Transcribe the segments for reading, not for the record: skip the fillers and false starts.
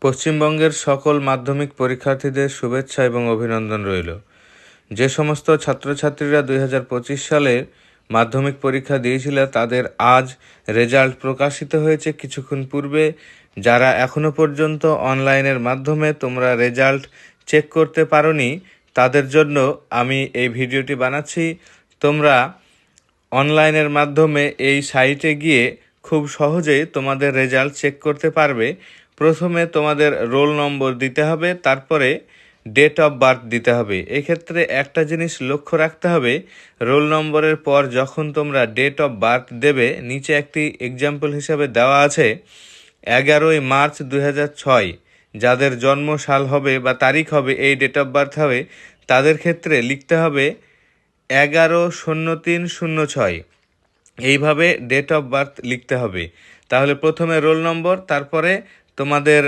পশ্চিমবঙ্গের সকল মাধ্যমিক পরীক্ষার্থীদের শুভেচ্ছা এবং অভিনন্দন রইল। যে সমস্ত ছাত্রছাত্রীরা 2025 সালে মাধ্যমিক পরীক্ষা দিয়েছিল তাদের আজ রেজাল্ট প্রকাশিত হয়েছে কিছুক্ষণ পূর্বে। যারা এখনো পর্যন্ত অনলাইনের মাধ্যমে তোমরা রেজাল্ট চেক করতে পারোনি তাদের জন্য আমি এই ভিডিওটি বানাচ্ছি। তোমরা অনলাইনের মাধ্যমে এই সাইটে গিয়ে খুব সহজেই তোমাদের রেজাল্ট চেক করতে পারবে। প্রথমে তোমাদের রোল নম্বর দিতে হবে, তারপরে ডেট অফ বার্থ দিতে হবে। এক্ষেত্রে একটা জিনিস লক্ষ্য রাখতে হবে, রোল নম্বরের পর যখন তোমরা ডেট অফ বার্থ দেবে, নিচে একটি এক্সাম্পল হিসাবে দেওয়া আছে 11ই মার্চ 2006। যাদের জন্ম সাল হবে বা তারিখ হবে, এই ডেট অফ বার্থ হবে, তাদের ক্ষেত্রে লিখতে হবে 11/03/06। এইভাবে ডেট অফ বার্থ লিখতে হবে। তাহলে প্রথমে রোল নম্বর, তারপরে তোমাদের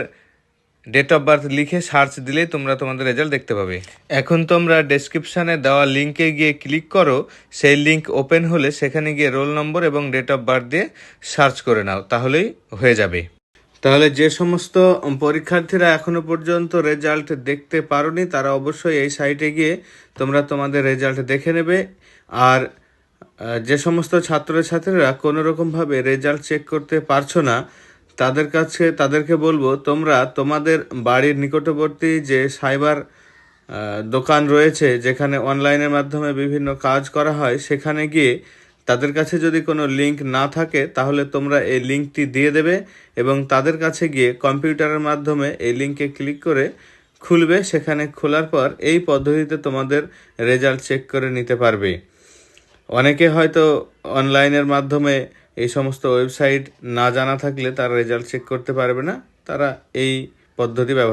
ডেট অফ বার্থ লিখে সার্চ দিলেই তোমরা তোমাদের রেজাল্ট দেখতে পাবে। এখন তোমরা ডেসক্রিপশানে দেওয়া লিঙ্কে গিয়ে ক্লিক করো। সেই লিঙ্ক ওপেন হলে সেখানে গিয়ে রোল নম্বর এবং ডেট অফ বার্থ দিয়ে সার্চ করে নাও, তাহলেই হয়ে যাবে। তাহলে যে সমস্ত পরীক্ষার্থীরা এখনো পর্যন্ত রেজাল্ট দেখতে পারোনি তারা অবশ্যই এই সাইটে গিয়ে তোমরা তোমাদের রেজাল্ট দেখে নেবে। আর যে সমস্ত ছাত্রছাত্রীরা কোনো রকমভাবে রেজাল্ট চেক করতে পারছো না তাদেরকে বলবো, তোমরা তোমাদের বাড়ির নিকটবর্তী যে সাইবার দোকান রয়েছে যেখানে অনলাইনের মাধ্যমে বিভিন্ন কাজ করা হয়, সেখানে গিয়ে তাদের কাছে যদি কোনো লিঙ্ক না থাকে তাহলে তোমরা এই লিঙ্কটি দিয়ে দেবে এবং তাদের কাছে গিয়ে কম্পিউটারের মাধ্যমে এই লিঙ্কে ক্লিক করে খুলবে। সেখানে খোলার পর এই পদ্ধতিতে তোমাদের রেজাল্ট চেক করে নিতে পারবে। অনেকে হয়তো অনলাইনের মাধ্যমে এই সমস্ত ওয়েবসাইট না জানা থাকলে তারা রেজাল্ট চেক করতে পারবে না, তারা এই পদ্ধতি ব্যবহার